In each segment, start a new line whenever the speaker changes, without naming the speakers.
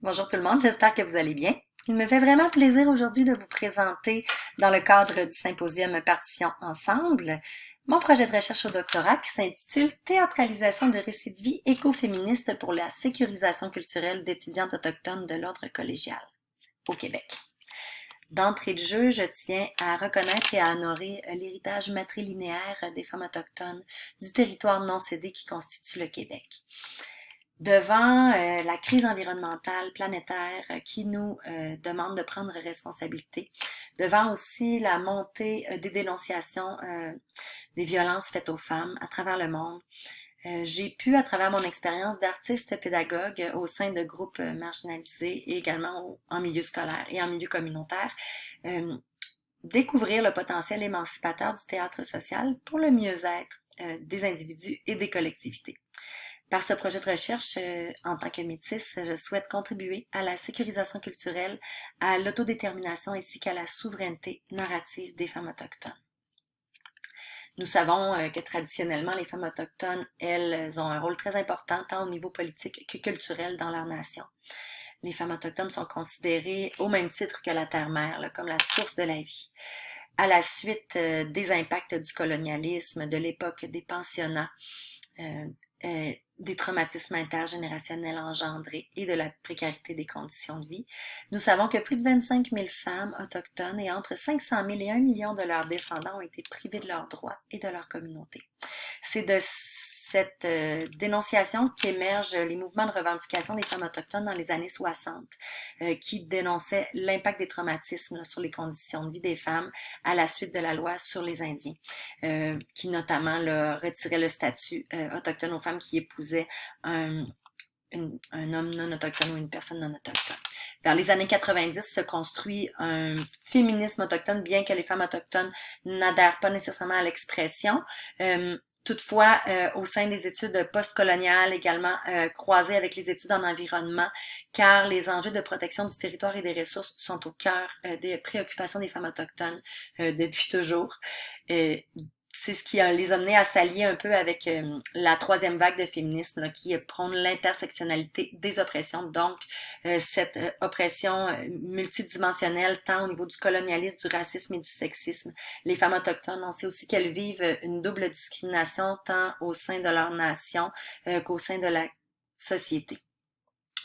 Bonjour tout le monde, j'espère que vous allez bien. Il me fait vraiment plaisir aujourd'hui de vous présenter, dans le cadre du symposium Partition ensemble, mon projet de recherche au doctorat qui s'intitule Théâtralisation de récits de vie écoféministes pour la sécurisation culturelle d'étudiantes autochtones de l'ordre collégial au Québec. D'entrée de jeu, je tiens à reconnaître et à honorer l'héritage matrilinéaire des femmes autochtones du territoire non cédé qui constitue le Québec. Devant la crise environnementale planétaire qui nous demande de prendre responsabilité, devant aussi la montée des dénonciations des violences faites aux femmes à travers le monde, j'ai pu, à travers mon expérience d'artiste pédagogue au sein de groupes marginalisés et également en milieu scolaire et en milieu communautaire, découvrir le potentiel émancipateur du théâtre social pour le mieux-être des individus et des collectivités. Par ce projet de recherche, en tant que métisse, je souhaite contribuer à la sécurisation culturelle, à l'autodétermination ainsi qu'à la souveraineté narrative des femmes autochtones. Nous savons que traditionnellement, les femmes autochtones, elles, ont un rôle très important tant au niveau politique que culturel dans leur nation. Les femmes autochtones sont considérées au même titre que la terre-mère, là, comme la source de la vie. À la suite des impacts du colonialisme, de l'époque des pensionnats, des traumatismes intergénérationnels engendrés et de la précarité des conditions de vie, nous savons que plus de 25 000 femmes autochtones et entre 500 000 et 1 million de leurs descendants ont été privés de leurs droits et de leur communauté. C'est de cette dénonciation qu'émergent les mouvements de revendication des femmes autochtones dans les années 60, qui dénonçaient l'impact des traumatismes sur les conditions de vie des femmes à la suite de la loi sur les Indiens, qui notamment retirait le statut autochtone aux femmes qui épousaient un homme non autochtone ou une personne non autochtone. Vers les années 90 se construit un féminisme autochtone, bien que les femmes autochtones n'adhèrent pas nécessairement à l'expression. Toutefois, au sein des études postcoloniales, également croisées avec les études en environnement, car les enjeux de protection du territoire et des ressources sont au cœur des préoccupations des femmes autochtones depuis toujours. C'est ce qui les a menés à s'allier un peu avec la troisième vague de féminisme là, qui prône l'intersectionnalité des oppressions. Donc, cette oppression multidimensionnelle, tant au niveau du colonialisme, du racisme et du sexisme. Les femmes autochtones, on sait aussi qu'elles vivent une double discrimination, tant au sein de leur nation qu'au sein de la société.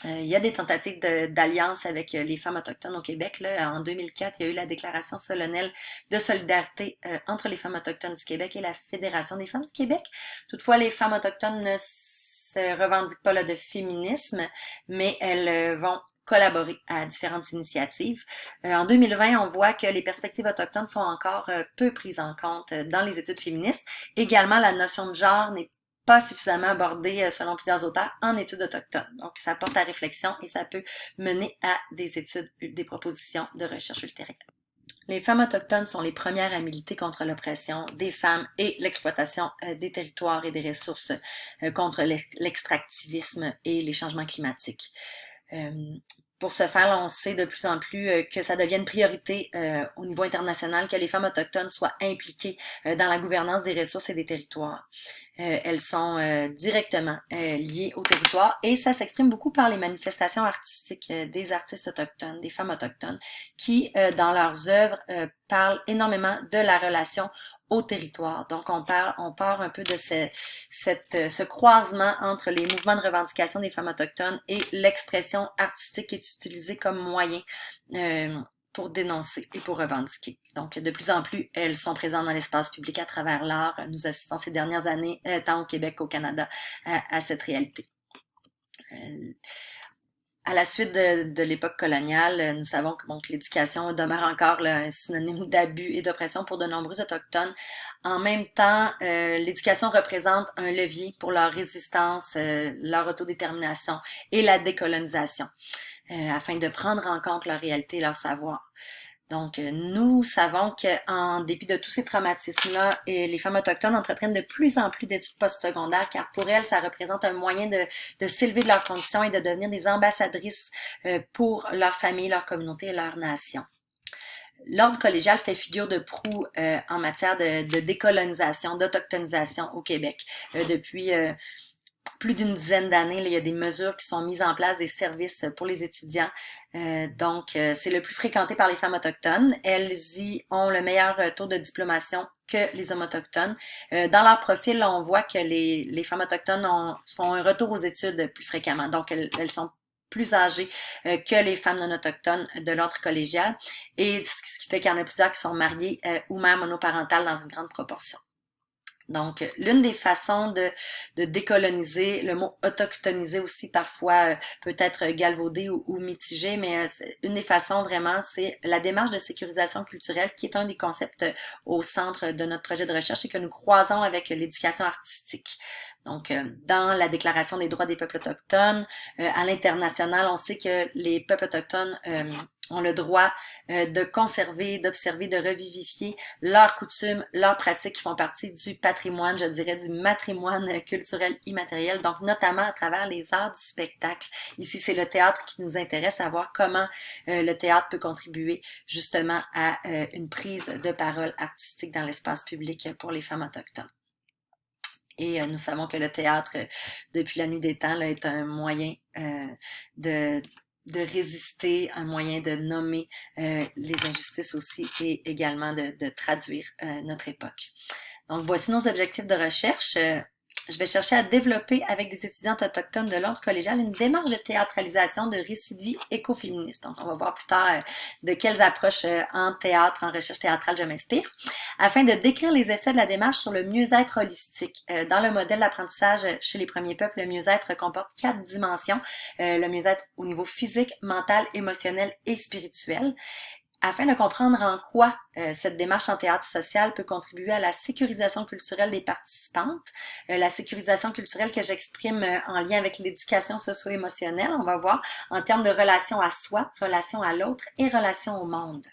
Il y a des tentatives d'alliance avec les femmes autochtones au Québec. Là. En 2004, il y a eu la déclaration solennelle de solidarité entre les femmes autochtones du Québec et la Fédération des femmes du Québec. Toutefois, les femmes autochtones ne se revendiquent pas là, de féminisme, mais elles vont collaborer à différentes initiatives. En 2020, on voit que les perspectives autochtones sont encore peu prises en compte dans les études féministes. Également, la notion de genre n'est pas suffisamment abordé selon plusieurs auteurs en études autochtones. Donc, ça porte à réflexion et ça peut mener à des études, des propositions de recherche ultérieures. Les femmes autochtones sont les premières à militer contre l'oppression des femmes et l'exploitation des territoires et des ressources contre l'extractivisme et les changements climatiques. Pour ce faire, on sait de plus en plus que ça devient une priorité au niveau international que les femmes autochtones soient impliquées dans la gouvernance des ressources et des territoires. Elles sont directement liées au territoire et ça s'exprime beaucoup par les manifestations artistiques des artistes autochtones, des femmes autochtones, qui, dans leurs œuvres, parlent énormément de la relation au territoire. Donc, on part un peu de ce croisement entre les mouvements de revendication des femmes autochtones et l'expression artistique qui est utilisée comme moyen pour dénoncer et pour revendiquer. Donc, de plus en plus, elles sont présentes dans l'espace public à travers l'art. Nous assistons ces dernières années, tant au Québec qu'au Canada, à cette réalité. À la suite de l'époque coloniale, nous savons que l'éducation demeure encore là, un synonyme d'abus et d'oppression pour de nombreux autochtones. En même temps, l'éducation représente un levier pour leur résistance, leur autodétermination et la décolonisation, afin de prendre en compte leur réalité et leur savoir. Donc, nous savons qu'en dépit de tous ces traumatismes-là, les femmes autochtones entreprennent de plus en plus d'études postsecondaires, car pour elles, ça représente un moyen de s'élever de leurs conditions et de devenir des ambassadrices pour leur famille, leur communauté et leur nation. L'ordre collégial fait figure de proue en matière de décolonisation, d'autochtonisation au Québec depuis plus d'une dizaine d'années, il y a des mesures qui sont mises en place, des services pour les étudiants. C'est le plus fréquenté par les femmes autochtones. Elles y ont le meilleur taux de diplomation que les hommes autochtones. Dans leur profil, là, on voit que les femmes autochtones font un retour aux études plus fréquemment. Donc, elles sont plus âgées que les femmes non autochtones de l'ordre collégial. Et ce qui fait qu'il y en a plusieurs qui sont mariées ou mères monoparentales dans une grande proportion. Donc, l'une des façons de décoloniser, le mot autochtoniser aussi parfois peut être galvaudé ou mitigé, mais une des façons vraiment, c'est la démarche de sécurisation culturelle qui est un des concepts au centre de notre projet de recherche et que nous croisons avec l'éducation artistique. Donc, dans la Déclaration des droits des peuples autochtones, à l'international, on sait que les peuples autochtones ont le droit de conserver, d'observer, de revivifier leurs coutumes, leurs pratiques qui font partie du patrimoine, je dirais du matrimoine culturel immatériel, donc notamment à travers les arts du spectacle. Ici, c'est le théâtre qui nous intéresse, à voir comment le théâtre peut contribuer justement à une prise de parole artistique dans l'espace public pour les femmes autochtones. Et nous savons que le théâtre, depuis la nuit des temps, là, est un moyen de résister, un moyen de nommer les injustices aussi et également de traduire notre époque. Donc, voici nos objectifs de recherche. Je vais chercher à développer avec des étudiantes autochtones de l'ordre collégial une démarche de théâtralisation de récits de vie écoféministes. Donc, on va voir plus tard de quelles approches en théâtre, en recherche théâtrale je m'inspire, afin de décrire les effets de la démarche sur le mieux-être holistique. Dans le modèle d'apprentissage chez les premiers peuples, le mieux-être comporte 4 dimensions. Le mieux-être au niveau physique, mental, émotionnel et spirituel. Afin de comprendre en quoi cette démarche en théâtre social peut contribuer à la sécurisation culturelle des participantes, la sécurisation culturelle que j'exprime en lien avec l'éducation socio-émotionnelle, on va voir en termes de relation à soi, relation à l'autre et relation au monde.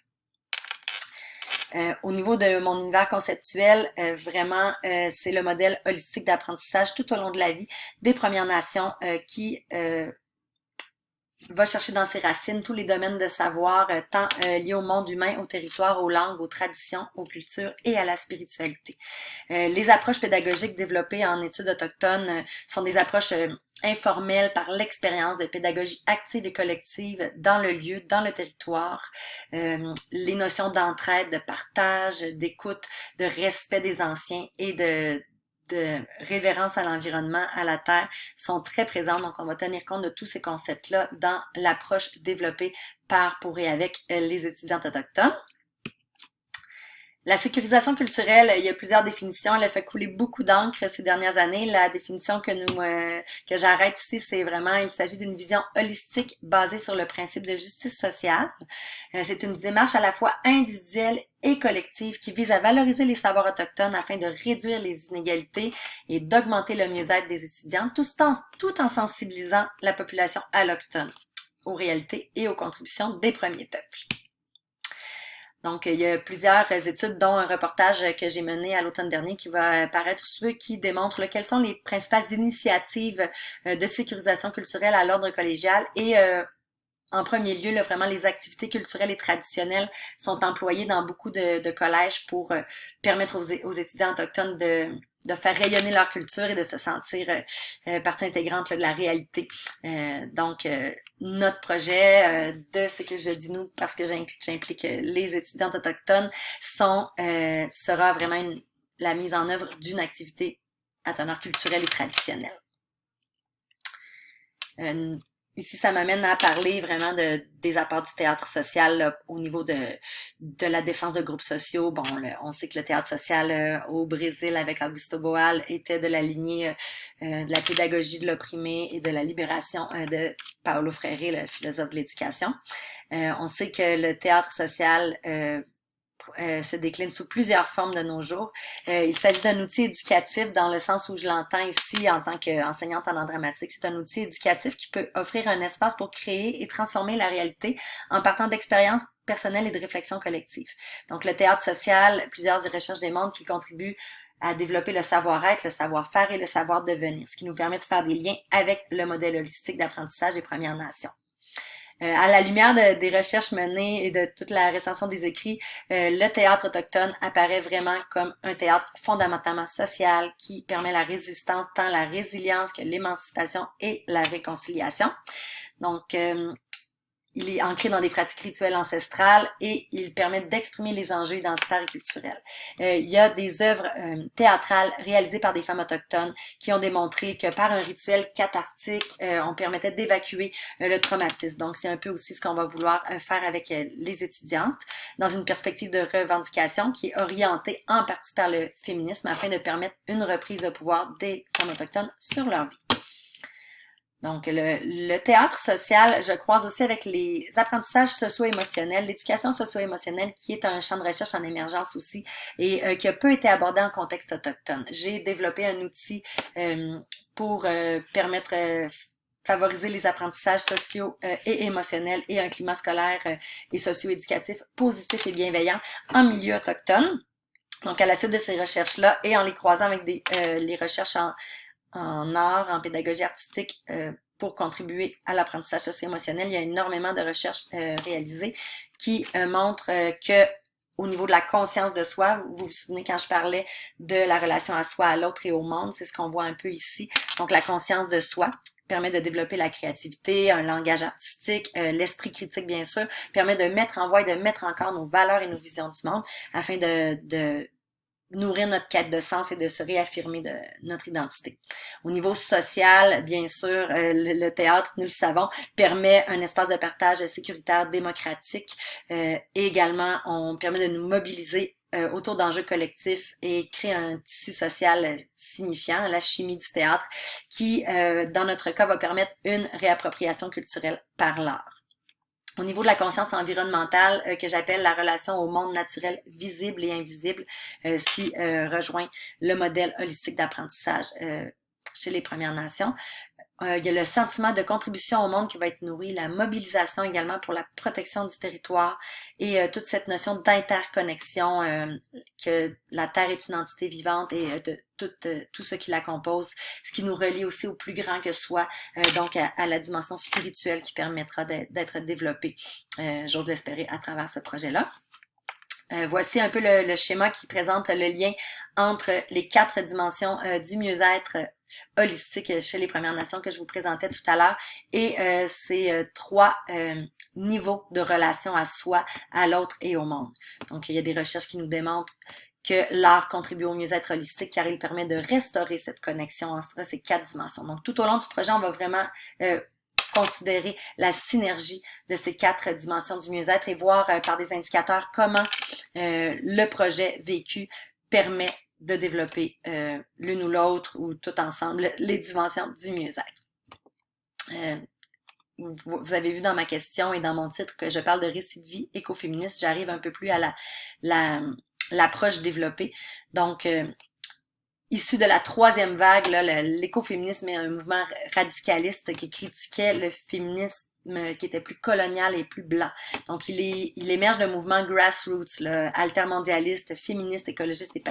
Au niveau de mon univers conceptuel, vraiment, c'est le modèle holistique d'apprentissage tout au long de la vie des Premières Nations qui va chercher dans ses racines tous les domaines de savoir, tant liés au monde humain, au territoire, aux langues, aux traditions, aux cultures et à la spiritualité. Les approches pédagogiques développées en études autochtones sont des approches informelles par l'expérience de pédagogie active et collective dans le lieu, dans le territoire. Les notions d'entraide, de partage, d'écoute, de respect des anciens et de révérence à l'environnement, à la terre, sont très présentes. Donc, on va tenir compte de tous ces concepts-là dans l'approche développée par, pour et avec les étudiantes autochtones. La sécurisation culturelle, il y a plusieurs définitions. Elle a fait couler beaucoup d'encre ces dernières années. La définition que j'arrête ici, c'est vraiment, il s'agit d'une vision holistique basée sur le principe de justice sociale. C'est une démarche à la fois individuelle et collective qui vise à valoriser les savoirs autochtones afin de réduire les inégalités et d'augmenter le mieux-être des étudiants, tout en sensibilisant la population alloctone aux réalités et aux contributions des premiers peuples. Donc, il y a plusieurs études, dont un reportage que j'ai mené à l'automne dernier qui va paraître sous eux, qui démontre quelles sont les principales initiatives de sécurisation culturelle à l'ordre collégial et en premier lieu, là, vraiment, les activités culturelles et traditionnelles sont employées dans beaucoup de collèges pour permettre aux étudiants autochtones de faire rayonner leur culture et de se sentir partie intégrante là, de la réalité. Notre projet de ce que je dis nous, parce que j'implique les étudiantes autochtones, sera vraiment la mise en œuvre d'une activité à teneur culturelle et traditionnelle. Ici, ça m'amène à parler vraiment des apports du théâtre social là, au niveau de la défense de groupes sociaux. Bon, on sait que le théâtre social au Brésil avec Augusto Boal était de la lignée de la pédagogie de l'opprimé et de la libération de Paulo Freire, le philosophe de l'éducation. On sait que le théâtre social se décline sous plusieurs formes de nos jours. Il s'agit d'un outil éducatif dans le sens où je l'entends ici en tant qu'enseignante en art dramatique. C'est un outil éducatif qui peut offrir un espace pour créer et transformer la réalité en partant d'expériences personnelles et de réflexions collectives. Donc, le théâtre social, plusieurs y recherchent des mondes qui contribuent à développer le savoir-être, le savoir-faire et le savoir-devenir, ce qui nous permet de faire des liens avec le modèle holistique d'apprentissage des Premières Nations. À la lumière des recherches menées et de toute la recension des écrits, le théâtre autochtone apparaît vraiment comme un théâtre fondamentalement social qui permet la résistance, tant la résilience que l'émancipation et la réconciliation. Donc, il est ancré dans des pratiques rituelles ancestrales et il permet d'exprimer les enjeux identitaires et culturels. Il y a des œuvres théâtrales réalisées par des femmes autochtones qui ont démontré que par un rituel cathartique, on permettait d'évacuer le traumatisme. Donc, c'est un peu aussi ce qu'on va vouloir faire avec les étudiantes dans une perspective de revendication qui est orientée en partie par le féminisme afin de permettre une reprise de pouvoir des femmes autochtones sur leur vie. Donc, le théâtre social, je croise aussi avec les apprentissages socio-émotionnels, l'éducation socio-émotionnelle qui est un champ de recherche en émergence aussi et qui a peu été abordé en contexte autochtone. J'ai développé un outil pour permettre favoriser les apprentissages sociaux et émotionnels et un climat scolaire et socio-éducatif positif et bienveillant en milieu autochtone. Donc, à la suite de ces recherches-là et en les croisant avec les recherches en art, en pédagogie artistique, pour contribuer à l'apprentissage socio-émotionnel. Il y a énormément de recherches réalisées qui montrent que au niveau de la conscience de soi, vous vous souvenez quand je parlais de la relation à soi, à l'autre et au monde, c'est ce qu'on voit un peu ici. Donc la conscience de soi permet de développer la créativité, un langage artistique, l'esprit critique bien sûr, permet de mettre en voie et de mettre en corps nos valeurs et nos visions du monde afin de nourrir notre quête de sens et de se réaffirmer de notre identité. Au niveau social, bien sûr, le théâtre, nous le savons, permet un espace de partage sécuritaire, démocratique. Et également, on permet de nous mobiliser autour d'enjeux collectifs et créer un tissu social signifiant, la chimie du théâtre, qui, dans notre cas, va permettre une réappropriation culturelle par l'art. Au niveau de la conscience environnementale, que j'appelle la relation au monde naturel visible et invisible, ce qui rejoint le modèle holistique d'apprentissage chez les Premières Nations. Il y a le sentiment de contribution au monde qui va être nourri, la mobilisation également pour la protection du territoire et toute cette notion d'interconnexion, que la Terre est une entité vivante et de tout ce qui la compose, ce qui nous relie aussi au plus grand que soi, donc à la dimension spirituelle qui permettra d'être développée, j'ose l'espérer, à travers ce projet-là. Voici un peu le schéma qui présente le lien entre les 4 dimensions du mieux-être holistique chez les Premières Nations que je vous présentais tout à l'heure et ces 3 niveaux de relation à soi, à l'autre et au monde. Donc, il y a des recherches qui nous démontrent que l'art contribue au mieux-être holistique car il permet de restaurer cette connexion entre ces 4 dimensions. Donc, tout au long du projet, on va vraiment considérer la synergie de ces 4 dimensions du mieux-être et voir par des indicateurs comment le projet vécu permet de développer l'une ou l'autre ou tout ensemble les dimensions du mieux-être. Vous avez vu dans ma question et dans mon titre que je parle de récit de vie écoféministe. J'arrive un peu plus à l'approche développée. Donc, issu de la 3e vague, l'écoféminisme est un mouvement radicaliste qui critiquait le féminisme qui était plus colonial et plus blanc. Donc, il émerge d'un mouvement grassroots, altermondialiste, féministe, écologiste et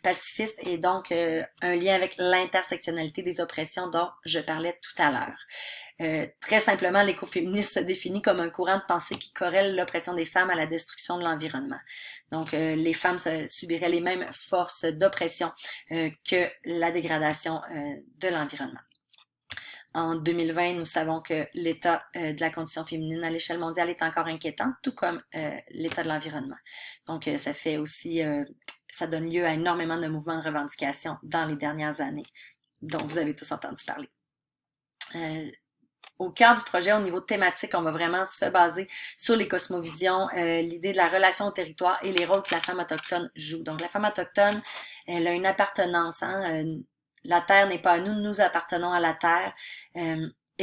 pacifiste, et donc un lien avec l'intersectionnalité des oppressions dont je parlais tout à l'heure. Très simplement, l'écoféminisme se définit comme un courant de pensée qui corrèle l'oppression des femmes à la destruction de l'environnement. Donc, les femmes subiraient les mêmes forces d'oppression que la dégradation de l'environnement. En 2020, nous savons que l'état de la condition féminine à l'échelle mondiale est encore inquiétant, tout comme l'état de l'environnement. Donc, ça fait aussi, ça donne lieu à énormément de mouvements de revendication dans les dernières années, dont vous avez tous entendu parler. Au cœur du projet, au niveau thématique, on va vraiment se baser sur les cosmovisions, l'idée de la relation au territoire et les rôles que la femme autochtone joue. Donc, la femme autochtone, elle a une appartenance. La terre n'est pas à nous, nous appartenons à la terre.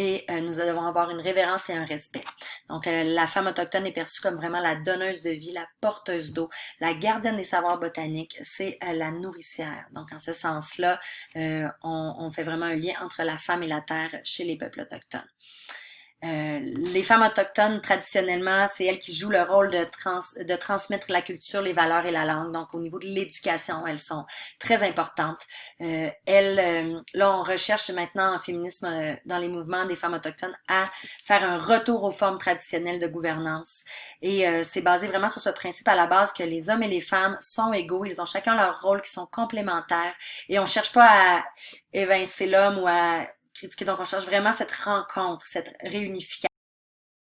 Et nous devons avoir une révérence et un respect. Donc, la femme autochtone est perçue comme vraiment la donneuse de vie, la porteuse d'eau, la gardienne des savoirs botaniques, c'est la nourricière. Donc, en ce sens-là, on fait vraiment un lien entre la femme et la terre chez les peuples autochtones. Les femmes autochtones, traditionnellement, c'est elles qui jouent le rôle de transmettre la culture, les valeurs et la langue. Donc, au niveau de l'éducation, elles sont très importantes. Là, on recherche maintenant en féminisme dans les mouvements des femmes autochtones à faire un retour aux formes traditionnelles de gouvernance. Et c'est basé vraiment sur ce principe à la base que les hommes et les femmes sont égaux. Ils ont chacun leur rôle qui sont complémentaires. Et on cherche pas à évincer l'homme ou à critiquer. Donc, on cherche vraiment cette rencontre, cette réunification.